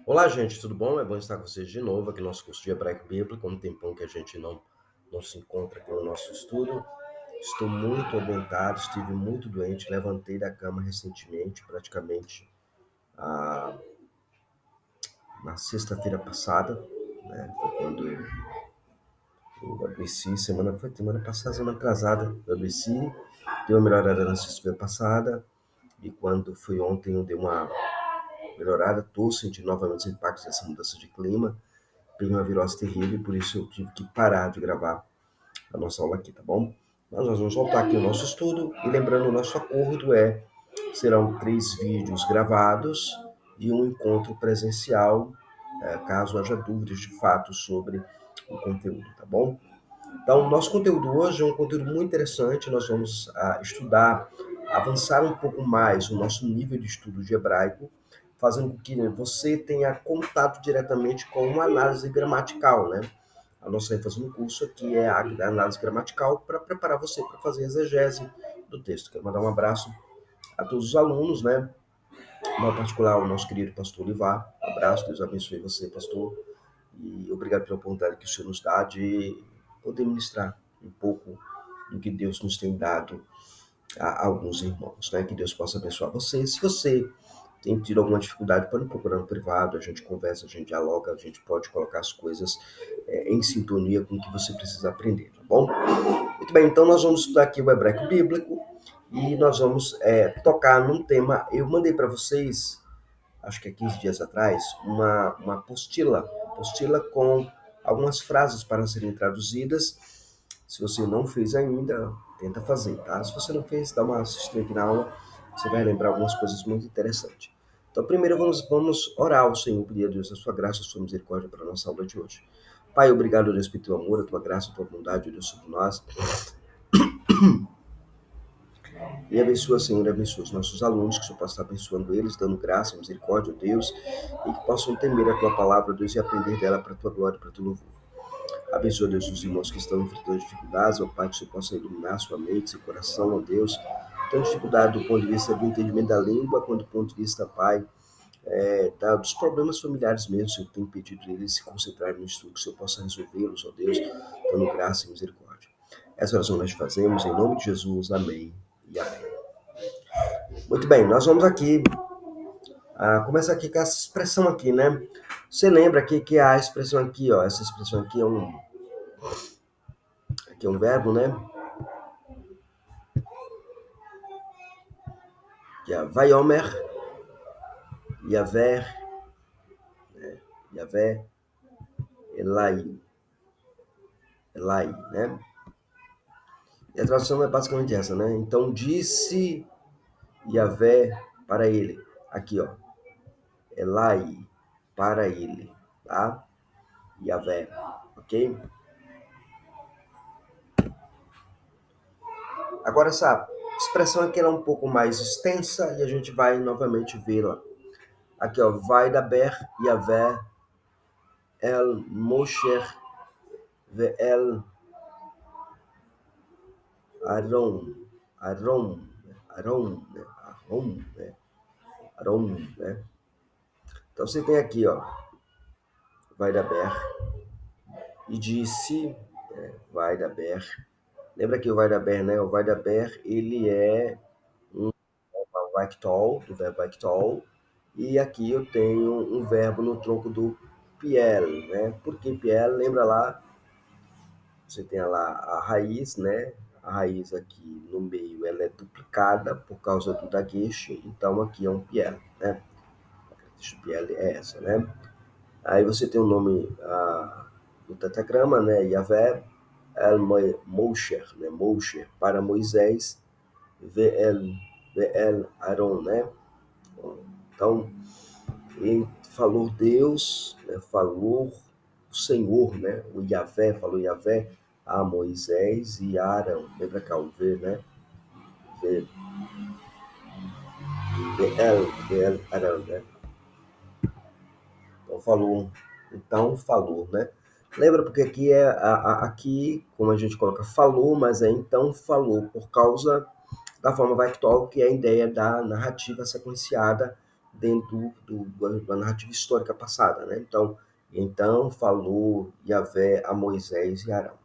Olá, gente, tudo bom? É bom estar com vocês de novo aqui no nosso curso de Hebraico Bíblico. Um tempão que a gente não se encontra aqui no nosso estudo. Estou muito adoentado, estive muito doente, levantei da cama recentemente, praticamente ah, na sexta-feira passada, né? Foi quando eu adoeci, semana passada, semana atrasada, eu adoeci, deu uma melhorada na sexta-feira passada, e quando foi ontem eu dei uma melhorada, estou sentindo novamente os impactos dessa mudança de clima. Peguei uma virose terrível, por isso eu tive que parar de gravar a nossa aula aqui, tá bom? Mas nós vamos voltar aqui ao nosso estudo e lembrando, o nosso acordo serão 3 vídeos gravados e um encontro presencial, caso haja dúvidas de fato sobre o conteúdo, tá bom? Então, o nosso conteúdo hoje é um conteúdo muito interessante, nós vamos estudar, avançar um pouco mais o nosso nível de estudo de hebraico, fazendo com que você tenha contato diretamente com uma análise gramatical, né? A nossa ênfase no curso aqui é a análise gramatical para preparar você para fazer a exegese do texto. Quero mandar um abraço a todos os alunos, né? Em particular ao nosso querido pastor Livar. Um abraço, Deus abençoe você, pastor. E obrigado pela oportunidade que o Senhor nos dá de poder ministrar um pouco do que Deus nos tem dado a alguns irmãos, né? Que Deus possa abençoar você. Se você tem tido alguma dificuldade, pode me procurar no privado, a gente conversa, a gente dialoga, a gente pode colocar as coisas em sintonia com o que você precisa aprender, tá bom? Muito bem, então nós vamos estudar aqui o hebraico bíblico e nós vamos tocar num tema. Eu mandei para vocês, acho que há 15 dias atrás, uma apostila com algumas frases para serem traduzidas. Se você não fez ainda, tenta fazer, tá? Se você não fez, dá uma assistida aqui na aula, você vai lembrar algumas coisas muito interessantes. Então, primeiro vamos orar ao Senhor, pedir a Deus a sua graça, a sua misericórdia para a nossa aula de hoje. Pai, obrigado, Deus, pelo teu amor, a tua graça, a tua bondade, Deus, sobre nós. E abençoa, Senhor, abençoa os nossos alunos, que o Senhor possa estar abençoando eles, dando graça, misericórdia, Deus, e que possam temer a tua palavra, Deus, e aprender dela para a tua glória e para o teu louvor. Abençoa, Deus, os irmãos que estão enfrentando dificuldades, ó Pai, que o Senhor possa iluminar sua mente, seu coração, ó Deus. Tem dificuldade do ponto de vista do entendimento da língua, quanto do ponto de vista, Pai, dos problemas familiares mesmo, Senhor, que tem impedido eles se concentrarem no estudo, que o Senhor possa resolvê-los, ó Deus, dando graça e misericórdia. Essa oração nós fazemos em nome de Jesus, amém e amém. Muito bem, nós vamos aqui começar aqui com essa expressão aqui, né? Você lembra aqui que a expressão aqui, ó, essa expressão aqui é um verbo, né? Que é vaiomer, yaver, yavé, elai, elai, né? E a tradução é basicamente essa, né? Então disse Yavé para ele, aqui, ó, elai, para ele, tá? Yavé, ok? Agora essa expressão aqui ela é um pouco mais extensa e a gente vai novamente vê-la. Aqui, ó, vai da Ber Yavé El Mosher Ve'el Aron, Aron, Aron, né? Aron, né? Aron, né? Então você tem aqui, ó, vai da Ber e disse, vai da Ber. Lembra que o vai da Ber, né? O vai da Ber, ele é um Victol, do verbo Victol, e aqui eu tenho um verbo no tronco do Piel, né? Por que Piel? Lembra lá, você tem lá a raiz, né? A raiz aqui no meio ela é duplicada por causa do dagueche, então aqui é um Piel, né? A característica do Piel é essa, né? Aí você tem o nome do tetragrama, né? Yahvé, El Mosher, né? Mosher para Moisés, VL Aaron, né? Então, ele falou Deus, né? Falou o Senhor, né? O Yahvé, falou Yahvé a Moisés e Arão. Lembra cá o V, né? V, VL Arão, né? Então falou, né? Lembra porque aqui aqui, como a gente coloca falou, mas é então falou, por causa da forma Vector, que é a ideia da narrativa sequenciada dentro da narrativa histórica passada, né? Então falou Yahvé a Moisés e Arão.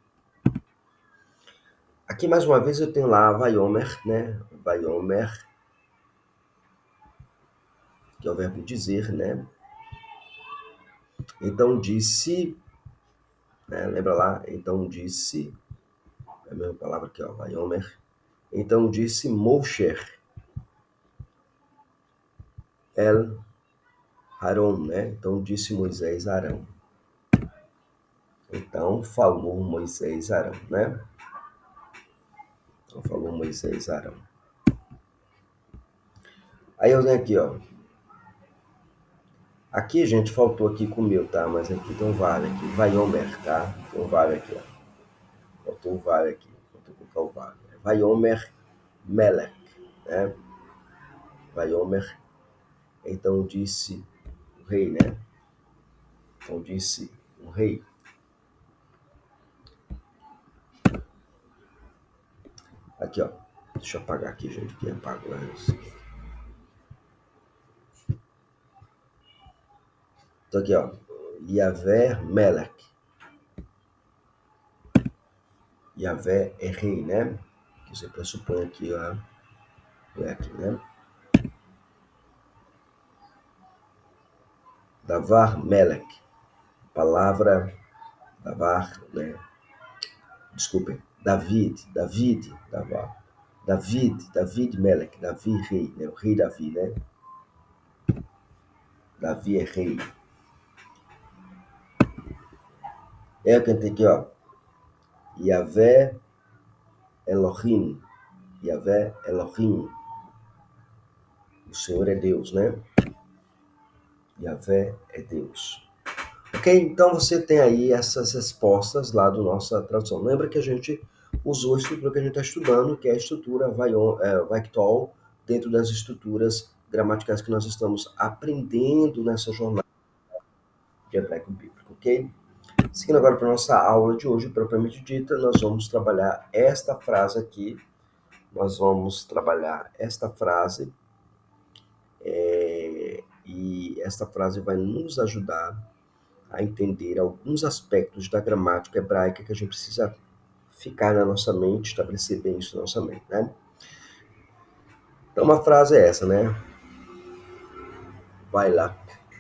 Aqui mais uma vez eu tenho lá Vaiomer, né? Vaiomer, que é o verbo dizer, né? Então disse, né? Lembra lá? Então disse, é a mesma palavra aqui, ó, Vaiomer. Então disse Moshe El Haron, né? Então disse Moisés a Arão. Então falou Moisés a Arão, né? Então falou Moisés a Arão. Aí eu venho aqui, ó. Aqui, gente, faltou aqui com o meu, tá? Mas aqui tem um vale aqui. Vaiomer, tá? Tem um vale aqui, ó. Faltou um vale aqui. Faltou colocar o vale. Vaiomer Melech, né? Vaiomer. Então disse o rei, né? Então disse o rei. Aqui, ó. Deixa eu apagar aqui, gente, que apago, né? Então aqui, ó. Yahvé Melech. Yahvé é rei, né? Que você pressupõe aqui, ó. É aqui, né? Davar Melech. Palavra Davar, né? Desculpem. Davar. David Melech, Davi rei, né? O rei Davi, né? Davi é rei. É o que tem aqui, ó. Yahvé Elohim. Yahvé Elohim. O Senhor é Deus, né? Yahvé é Deus. Ok? Então você tem aí essas respostas lá do nossa tradução. Lembra que a gente usou a estrutura que a gente está estudando, que é a estrutura Vaiktol, dentro das estruturas gramaticais que nós estamos aprendendo nessa jornada de hebraico bíblico, ok? Seguindo agora para a nossa aula de hoje, propriamente dita, nós vamos trabalhar esta frase aqui. Nós vamos trabalhar esta frase e esta frase vai nos ajudar a entender alguns aspectos da gramática hebraica que a gente precisa ficar na nossa mente, estabelecer bem isso na nossa mente, né? Então, uma frase é essa, né? Vai lá,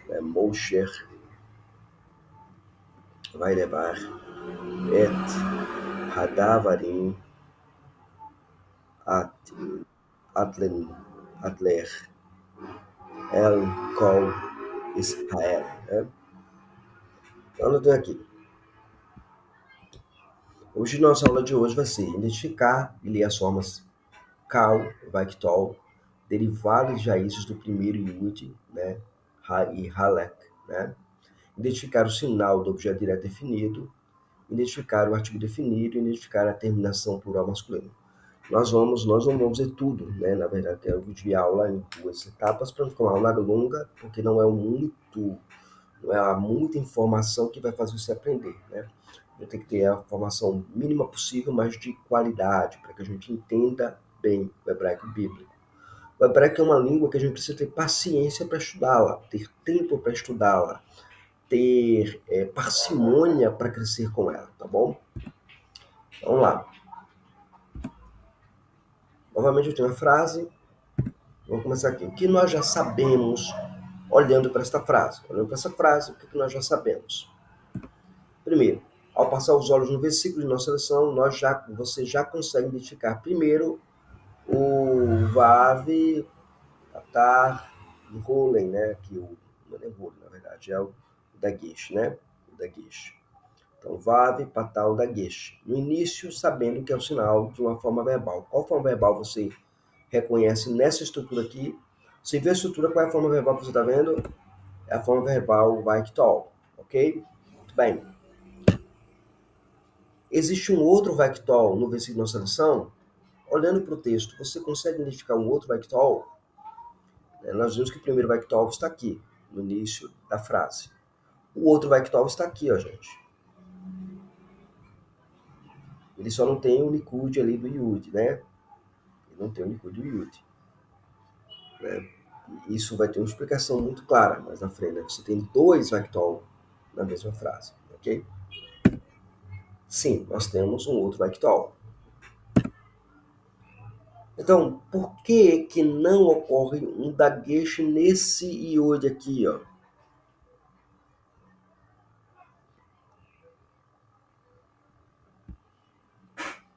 né? Moshe vai levar et hadavarim at atler el kol Israel, né? Então, eu tenho aqui. Hoje, nossa aula de hoje vai ser identificar e ler as formas Kal, Vaiktol, derivados de raízes do primeiro Yud, né? E Halek, né? Identificar o sinal do objeto direto definido, identificar o artigo definido e identificar a terminação plural masculina. Nós não vamos ver tudo, né? Na verdade, é um vídeo de aula em duas etapas para não ficar uma aula longa, porque não é muita informação que vai fazer você aprender, né? A gente tem que ter a informação mínima possível, mas de qualidade, para que a gente entenda bem o hebraico bíblico. O hebraico é uma língua que a gente precisa ter paciência para estudá-la, ter tempo para estudá-la, ter parcimônia para crescer com ela, tá bom? Vamos lá. Novamente eu tenho a frase. Vamos começar aqui. O que nós já sabemos olhando para esta frase? Olhando para essa frase, o que nós já sabemos? Primeiro, ao passar os olhos no versículo de nossa lição, você já consegue identificar primeiro o Vav, Atar e Rolen, né? Que não é Rolen, na verdade, é o Dagesh, né? O Dagesh. Então, Vav, Patal, Dagesh. No início, sabendo que é o sinal de uma forma verbal. Qual forma verbal você reconhece nessa estrutura aqui? Você vê a estrutura, qual é a forma verbal que você está vendo? É a forma verbal Vaiktol, ok? Muito bem. Existe um outro Vaiktol no versículo de nossa lição? Olhando para o texto, você consegue identificar um outro Vaiktol? Nós vimos que o primeiro Vaiktol está aqui, no início da frase. O outro Vaiktol está aqui, ó, gente. Ele só não tem o Likud ali do Yud, né? Ele não tem o Likud do Yud. Né? Isso vai ter uma explicação muito clara mais na frente, né? Você tem dois Vectol na mesma frase, ok? Sim, nós temos um outro Vectol. Então, por que que não ocorre um dagueche nesse iode aqui, ó?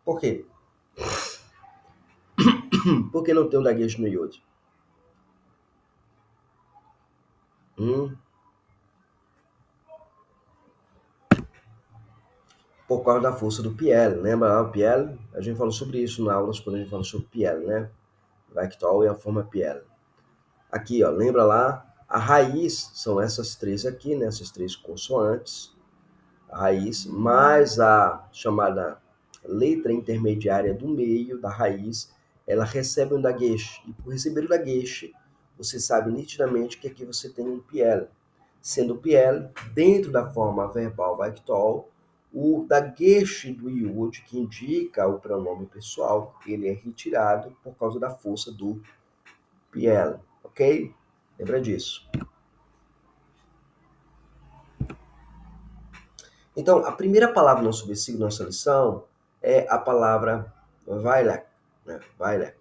Por quê? Por que não tem um dagueche no iode? Hum, por causa da força do PL, lembra lá o PL? A gente falou sobre isso na aula quando a gente falou sobre PL, né? Vectol e a forma PL. Aqui, ó, lembra lá? A raiz são essas três aqui, né? Essas três consoantes. A raiz mais a chamada letra intermediária do meio da raiz, ela recebe um dagueche. E por receber o dagueche, você sabe nitidamente que aqui você tem um piel. Sendo o piel, dentro da forma verbal Vectol, o dagueche do iode, que indica o pronome pessoal, ele é retirado por causa da força do piel, ok? Lembra disso. Então, a primeira palavra no nosso versículo, nossa lição, é a palavra Vailek, né? Vailek.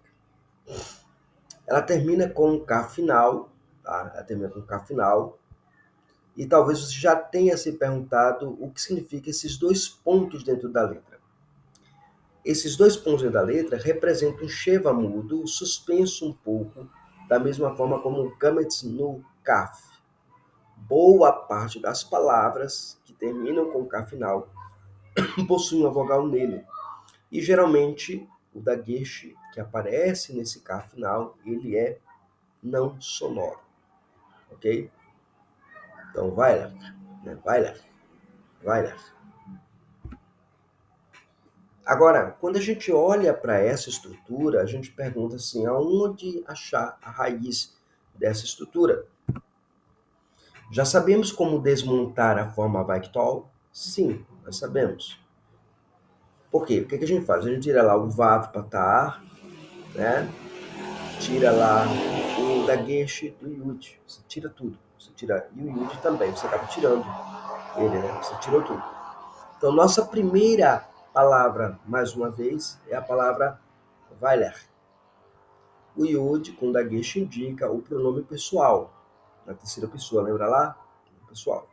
Ela termina com um K final, tá? Ela termina com um K final. E talvez você já tenha se perguntado o que significa esses dois pontos dentro da letra. Esses dois pontos dentro da letra representam um Sheva mudo suspenso um pouco, da mesma forma como o Gametz no Kaf. Boa parte das palavras que terminam com K final possuem uma vogal nele. E geralmente o dagueche que aparece nesse K final, ele é não sonoro, ok? Então vai lá, né? Vai lá, vai lá. Agora, quando a gente olha para essa estrutura, a gente pergunta assim, aonde achar a raiz dessa estrutura? Já sabemos como desmontar a forma Vectol? Sim, nós sabemos. Por quê? O que a gente faz? A gente tira lá o Vav Patar, né? Tira lá o dagueche do Yud. Você tira tudo. Você tira e o Yud também. Você acaba tirando ele, né? Você tirou tudo. Então, nossa primeira palavra, mais uma vez, é a palavra Weiler. O Yud com dagueche indica o pronome pessoal. Na terceira pessoa, lembra lá? Pessoal.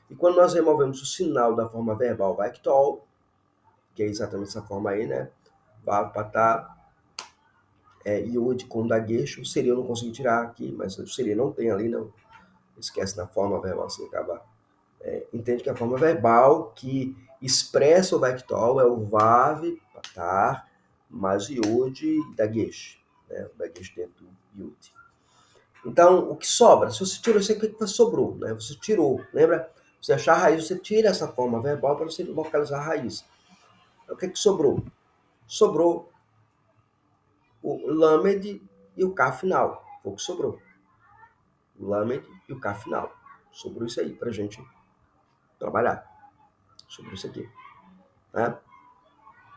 E quando nós removemos o sinal da forma verbal Vectol, que é exatamente essa forma aí, né? Vav, Patá, Yud com dagueche, o seria eu não consegui tirar aqui, mas o seria não tem ali, não. Esquece na forma verbal, você acaba. Entende que a forma verbal que expressa o Vectol é o Vav, Patar, mais Yud e dagueche, né? O dagueche dentro do Yud. Então, o que sobra? Se você tirou, você o que sobrou, né? Você tirou, lembra? Você achar a raiz, você tira essa forma verbal para você localizar a raiz. O que sobrou? Sobrou o Lamed e o K final. Foi o que sobrou. O Lamed e o K final. Sobrou isso aí para a gente trabalhar. Sobrou isso aqui. Né?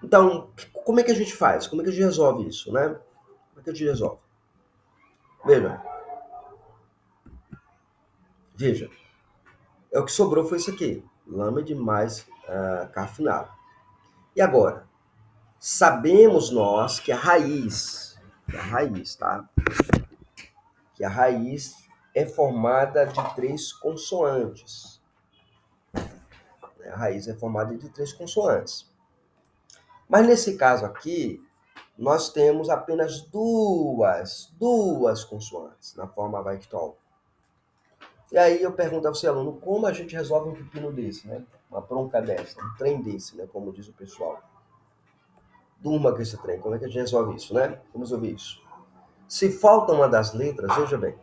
Então, como é que a gente faz? Como é que a gente resolve isso, né? Como é que a gente resolve? Veja, veja. O que sobrou foi isso aqui. Lamed mais K final. E agora? Sabemos nós tá? Que a raiz é formada de três consoantes. A raiz é formada de três consoantes. Mas nesse caso aqui, nós temos apenas duas consoantes na forma Vectol. E aí eu pergunto ao seu aluno, como a gente resolve um pepino desse, né? Uma bronca dessa, um trem desse, né? Como diz o pessoal. Durma com esse trem, como é que a gente resolve isso, né? Vamos ouvir isso. Se falta uma das letras, veja bem.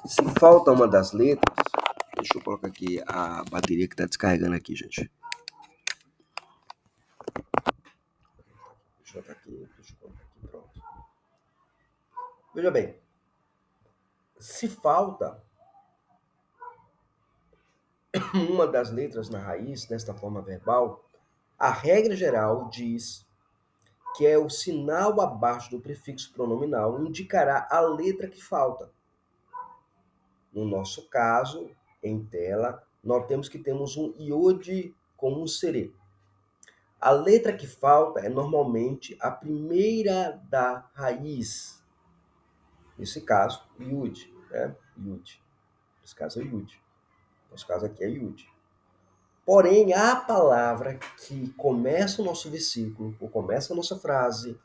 Se falta uma das letras, deixa eu colocar aqui a bateria que está descarregando aqui, gente. Deixa eu colocar aqui, pronto. Veja bem, se falta uma das letras na raiz, nesta forma verbal, a regra geral diz que é o sinal abaixo do prefixo pronominal, indicará a letra que falta. No nosso caso, em tela, notemos que temos um iode com um serê. A letra que falta é normalmente a primeira da raiz. Nesse caso, iude, né? Iude. Nesse caso é iude. Nesse caso aqui é iude. Porém, a palavra que começa o nosso versículo, ou começa a nossa frase,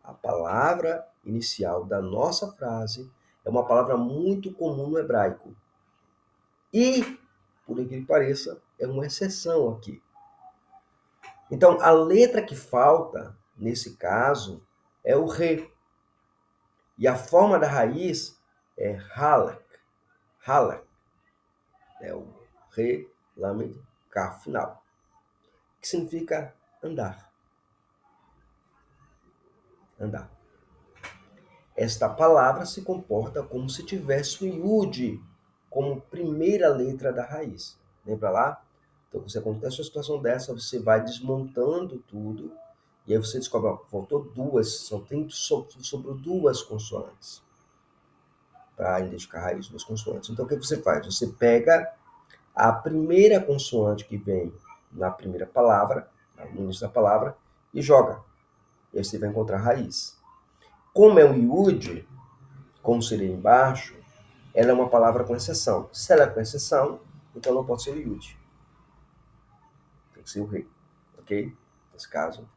a palavra inicial da nossa frase, é uma palavra muito comum no hebraico. E, por incrível que pareça, é uma exceção aqui. Então, a letra que falta, nesse caso, é o re. E a forma da raiz é halak. Halak. É o re, lamed, kaf final. Que significa andar. Andar. Esta palavra se comporta como se tivesse o iude como primeira letra da raiz. Lembra lá? Então, você acontece uma situação dessa, você vai desmontando tudo, e aí você descobre, ó, faltou duas, só tem sobrou duas consoantes para identificar a raiz, duas consoantes. Então, o que você faz? Você pega a primeira consoante que vem na primeira palavra, no início da palavra, e joga. E aí você vai encontrar a raiz. Como é um iude, como seria embaixo, ela é uma palavra com exceção. Se ela é com exceção, então não pode ser o iude. Tem que ser o rei, ok? Nesse caso,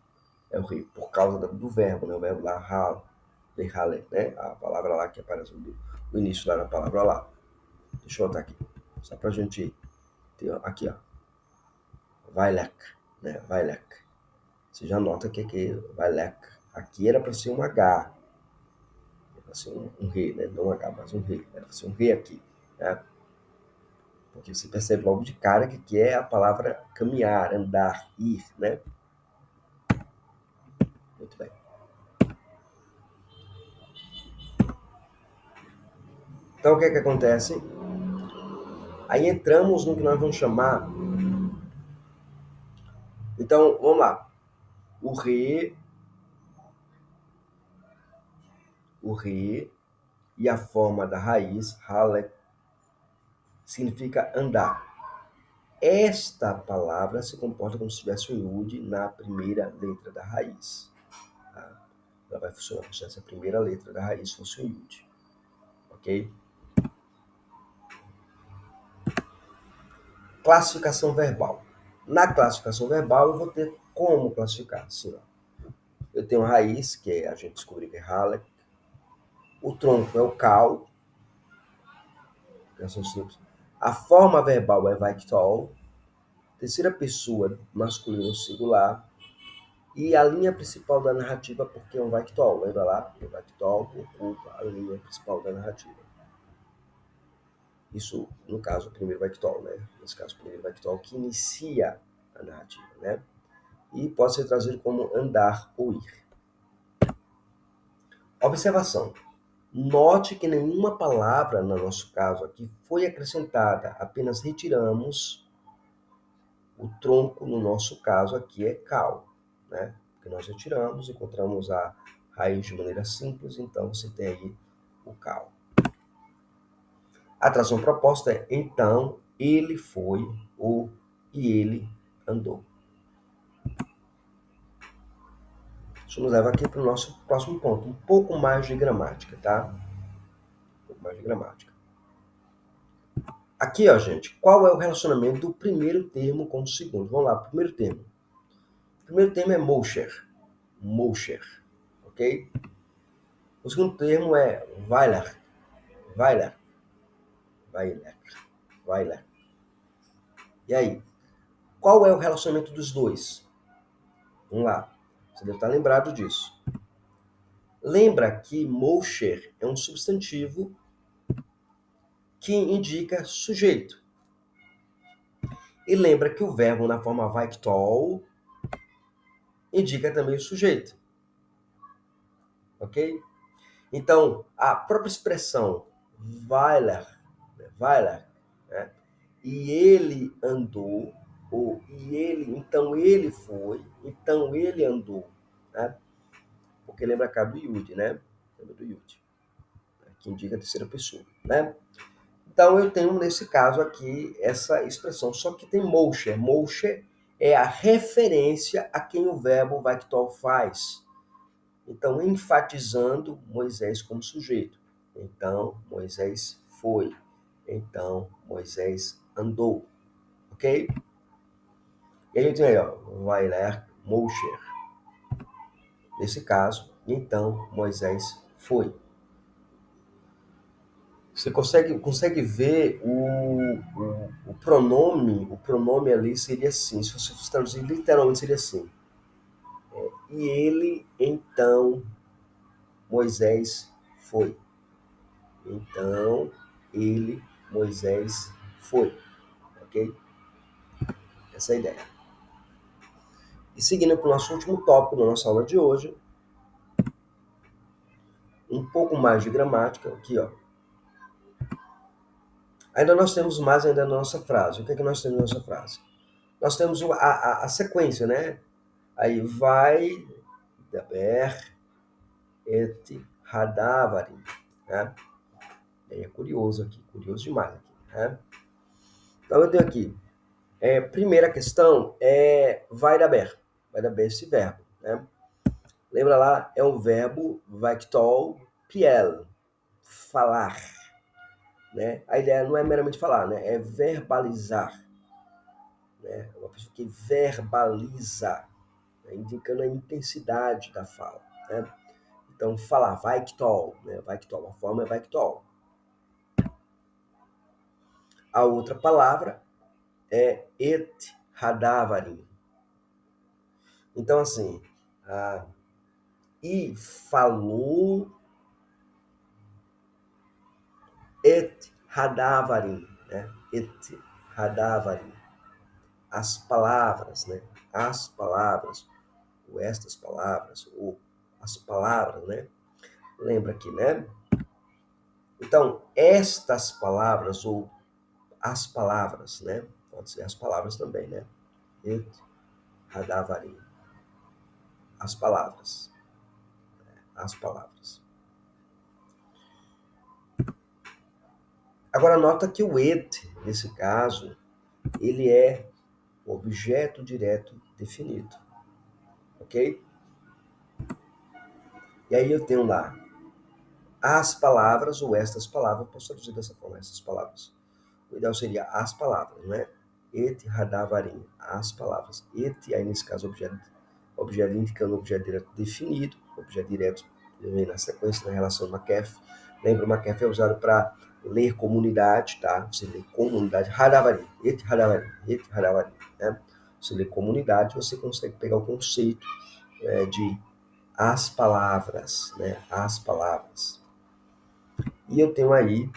é o rei, por causa do verbo, né? O verbo lá, hal, lehale, né? A palavra lá que aparece no início lá na palavra lá. Deixa eu botar aqui, só pra gente ter, aqui, ó. Vailek, né? Vailek. Você já nota que aqui, Vailek, aqui era para ser um H, era para ser um rei, né? Não um H, mas um rei. Era para ser um rei aqui, né? Porque você percebe logo de cara que aqui é a palavra caminhar, andar, ir, né? Muito bem. Então, o que é que acontece? Aí entramos no que nós vamos chamar... Então, vamos lá. O re e a forma da raiz, halek, significa andar. Esta palavra se comporta como se tivesse um iude na primeira letra da raiz. Tá? Ela vai funcionar como se essa primeira letra da raiz fosse um iude. Ok? Classificação verbal. Na classificação verbal, eu vou ter como classificar. Assim, ó. Eu tenho a raiz, que a gente descobriu que é halek. O tronco é o cal. São simples. A forma verbal é vaiktol. Terceira pessoa, masculino singular. E a linha principal da narrativa, porque é um vaiktol. Lembra lá? O vaiktol ocupa a linha principal da narrativa. Isso, no caso, o primeiro vaiktol, né? Nesse caso, o primeiro vaiktol que inicia a narrativa, né? E pode ser traduzido como andar ou ir. Observação. Note que nenhuma palavra, no nosso caso aqui, foi acrescentada. Apenas retiramos o tronco, no nosso caso aqui é cal, né? Porque nós retiramos, encontramos a raiz de maneira simples, então você tem aí o cal. A tradução proposta é, então, ele foi, ou e ele andou. Isso nos leva aqui para o nosso próximo ponto, um pouco mais de gramática, tá? Um pouco mais de gramática. Aqui, ó, gente, qual é o relacionamento do primeiro termo com o segundo? Vamos lá, primeiro termo. O primeiro termo é Mosher. Mosher, ok? O segundo termo é Weiler. Weiler. Weiler. Weiler. E aí? Qual é o relacionamento dos dois? Vamos lá. Você deve estar lembrado disso. Lembra que Mosher é um substantivo que indica sujeito. E lembra que o verbo na forma Vaiktol indica também o sujeito. Ok? Então, a própria expressão Weiler, né? E ele andou, ou e ele, então ele foi, então ele andou, né? porque lembra cá do Yud, né? Lembra do Yud, que indica a terceira pessoa, né? Então, eu tenho, nesse caso aqui, essa expressão, só que tem Moshe. Moshe é a referência a quem o verbo Vaiktol faz. Então, enfatizando Moisés como sujeito. Então, Moisés foi. Então, Moisés andou. Ok? E aí eu tenho aí, ó, Vailer Moshe. Nesse caso, então, Moisés foi. Você consegue ver o pronome ali seria assim, se você fosse traduzir literalmente seria assim. E ele, então, Moisés foi. Então, ele, Moisés foi. Ok? Essa é a ideia. E seguindo para o nosso último tópico da nossa aula de hoje, um pouco mais de gramática, aqui, ó. Ainda nós temos mais ainda na nossa frase. O que é que nós temos na nossa frase? Nós temos a sequência, né? Aí vai, daber, et hadavarim, né? É curioso aqui, curioso demais aqui, né? Então eu tenho aqui, primeira questão é vai daber esse verbo, né? Lembra lá, é um verbo vaiktol piel, falar, né? A ideia não é meramente falar, né? É verbalizar, né? É uma pessoa que verbaliza, né? Indicando a intensidade da fala, né? Então, falar, vaiktol, né? Vaiktol, a forma é vaiktol. A outra palavra é et hadavarim. Então, assim, e falou et hadavarim, né? Et hadavarim. As palavras, né? As palavras, ou estas palavras, ou as palavras, né? Lembra aqui, né? Então, estas palavras, ou as palavras, né? Pode ser as palavras também, né? Et hadavarim. As palavras. As palavras. Agora, nota que o et, nesse caso, ele é objeto direto definido. Ok? E aí eu tenho lá as palavras ou estas palavras, posso traduzir dessa forma, essas palavras. O ideal seria as palavras, né? Et hadavarim, as palavras. Et, aí nesse caso, objeto indicando objeto direto definido, objeto direto vem na sequência na relação Makef. Lembra, o Makef é usado para ler comunidade, tá? Você lê comunidade, hadavarim, et hadavarim, né? Você lê comunidade, você consegue pegar o conceito de as palavras, né? As palavras. E eu tenho aí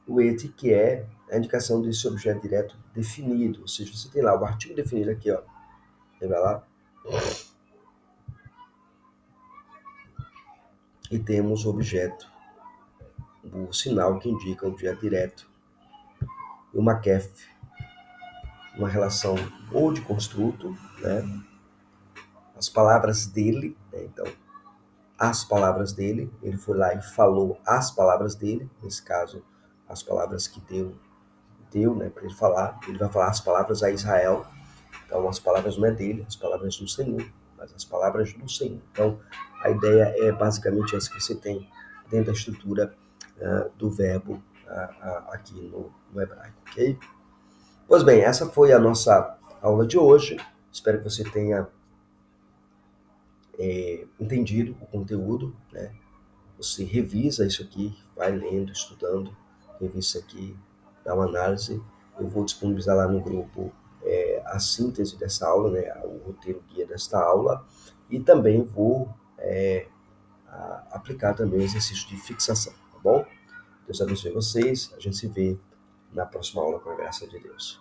o et, que é a indicação desse objeto direto definido, ou seja, você tem lá o artigo definido aqui, ó. Lembra lá? E temos o objeto, o sinal que indica o objeto direto. E o Makef, uma relação ou de construto, né? As palavras dele, né? Então, as palavras dele, ele foi lá e falou as palavras dele, nesse caso, as palavras que deu, né, para ele vai falar as palavras a Israel. Então, as palavras não é dele, as palavras do Senhor, mas as palavras do Senhor. Então, a ideia é basicamente essa que você tem dentro da estrutura do verbo aqui no hebraico, ok? Pois bem, essa foi a nossa aula de hoje. Espero que você tenha entendido o conteúdo, né? Você revisa isso aqui, vai lendo, estudando, revisa isso aqui, dá uma análise. Eu vou disponibilizar lá no grupo a síntese dessa aula, né, o roteiro guia desta aula, e também vou aplicar também o exercício de fixação, tá bom? Deus abençoe vocês, a gente se vê na próxima aula com a graça de Deus.